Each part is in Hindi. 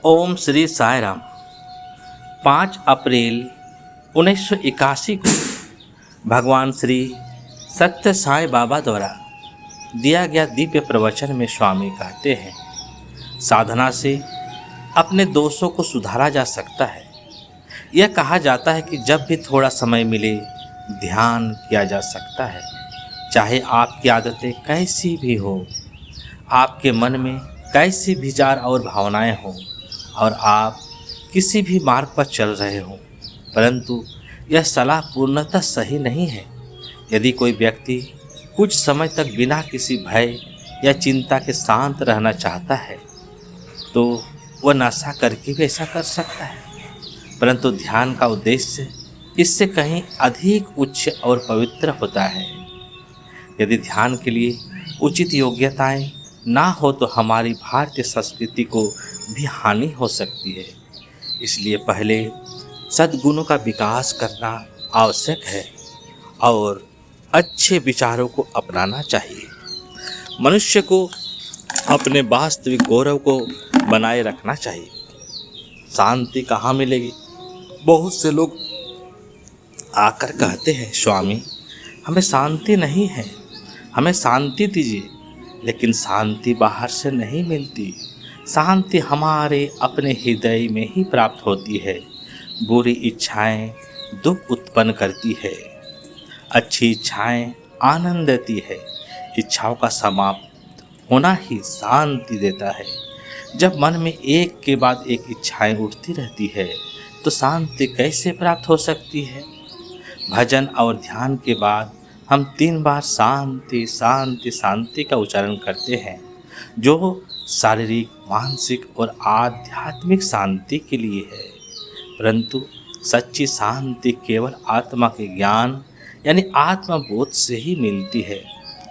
ओम श्री साई राम। 5 अप्रैल 1981 को भगवान श्री सत्य साई बाबा द्वारा दिया गया दिव्य प्रवचन में स्वामी कहते हैं, साधना से अपने दोषों को सुधारा जा सकता है। यह कहा जाता है कि जब भी थोड़ा समय मिले ध्यान किया जा सकता है। चाहे आपकी आदतें कैसी भी हो, आपके मन में कैसी विचार और भावनाएं हों और आप किसी भी मार्ग पर चल रहे हों, परंतु यह सलाह पूर्णतः सही नहीं है। यदि कोई व्यक्ति कुछ समय तक बिना किसी भय या चिंता के शांत रहना चाहता है तो वह नशा करके भी ऐसा कर सकता है, परंतु ध्यान का उद्देश्य इससे कहीं अधिक उच्च और पवित्र होता है। यदि ध्यान के लिए उचित योग्यताएं ना हो तो हमारी भारतीय संस्कृति को भी हानि हो सकती है। इसलिए पहले सद्गुणों का विकास करना आवश्यक है और अच्छे विचारों को अपनाना चाहिए। मनुष्य को अपने वास्तविक गौरव को बनाए रखना चाहिए। शांति कहाँ मिलेगी? बहुत से लोग आकर कहते हैं, स्वामी हमें शांति नहीं है, हमें शांति दीजिए। लेकिन शांति बाहर से नहीं मिलती, शांति हमारे अपने हृदय में ही प्राप्त होती है। बुरी इच्छाएं दुख उत्पन्न करती है, अच्छी इच्छाएं आनंद देती है। इच्छाओं का समाप्त होना ही शांति देता है। जब मन में एक के बाद एक इच्छाएं उठती रहती है तो शांति कैसे प्राप्त हो सकती है? भजन और ध्यान के बाद हम 3 बार शांति शांति शांति का उच्चारण करते हैं, जो शारीरिक, मानसिक और आध्यात्मिक शांति के लिए है। परंतु सच्ची शांति केवल आत्मा के ज्ञान यानी आत्मबोध से ही मिलती है।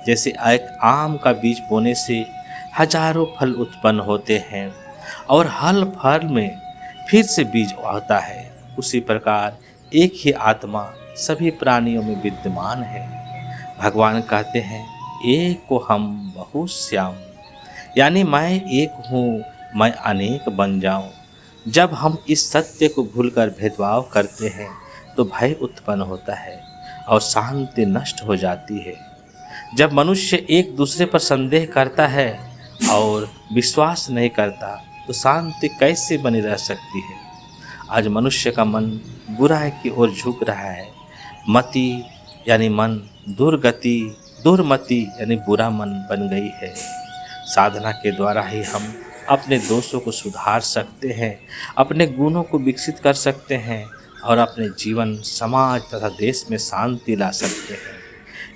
जैसे एक आम का बीज बोने से हजारों फल उत्पन्न होते हैं और हर फल में फिर से बीज आता है, उसी प्रकार एक ही आत्मा सभी प्राणियों में विद्यमान है। भगवान कहते हैं, एक को हम बहु श्याम, यानी मैं एक हूँ, मैं अनेक बन जाऊँ। जब हम इस सत्य को भूलकर भेदभाव करते हैं तो भय उत्पन्न होता है और शांति नष्ट हो जाती है। जब मनुष्य एक दूसरे पर संदेह करता है और विश्वास नहीं करता तो शांति कैसे बनी रह सकती है? आज मनुष्य का मन बुराई की ओर झुक रहा है। मति यानी मन, दुर्मति यानी बुरा मन बन गई है। साधना के द्वारा ही हम अपने दोषों को सुधार सकते हैं, अपने गुणों को विकसित कर सकते हैं और अपने जीवन, समाज तथा देश में शांति ला सकते हैं।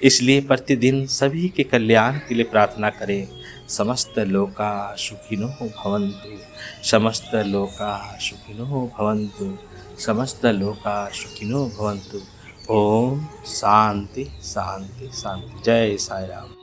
इसलिए प्रतिदिन सभी के कल्याण के लिए प्रार्थना करें। समस्त लोका सुखिनो भवन्तु, समस्त लोका सुखिनो भवन्तु, समस्त लोका सुखिनो भवन्तु। ओम शांति शांति शांति। जय साई राम।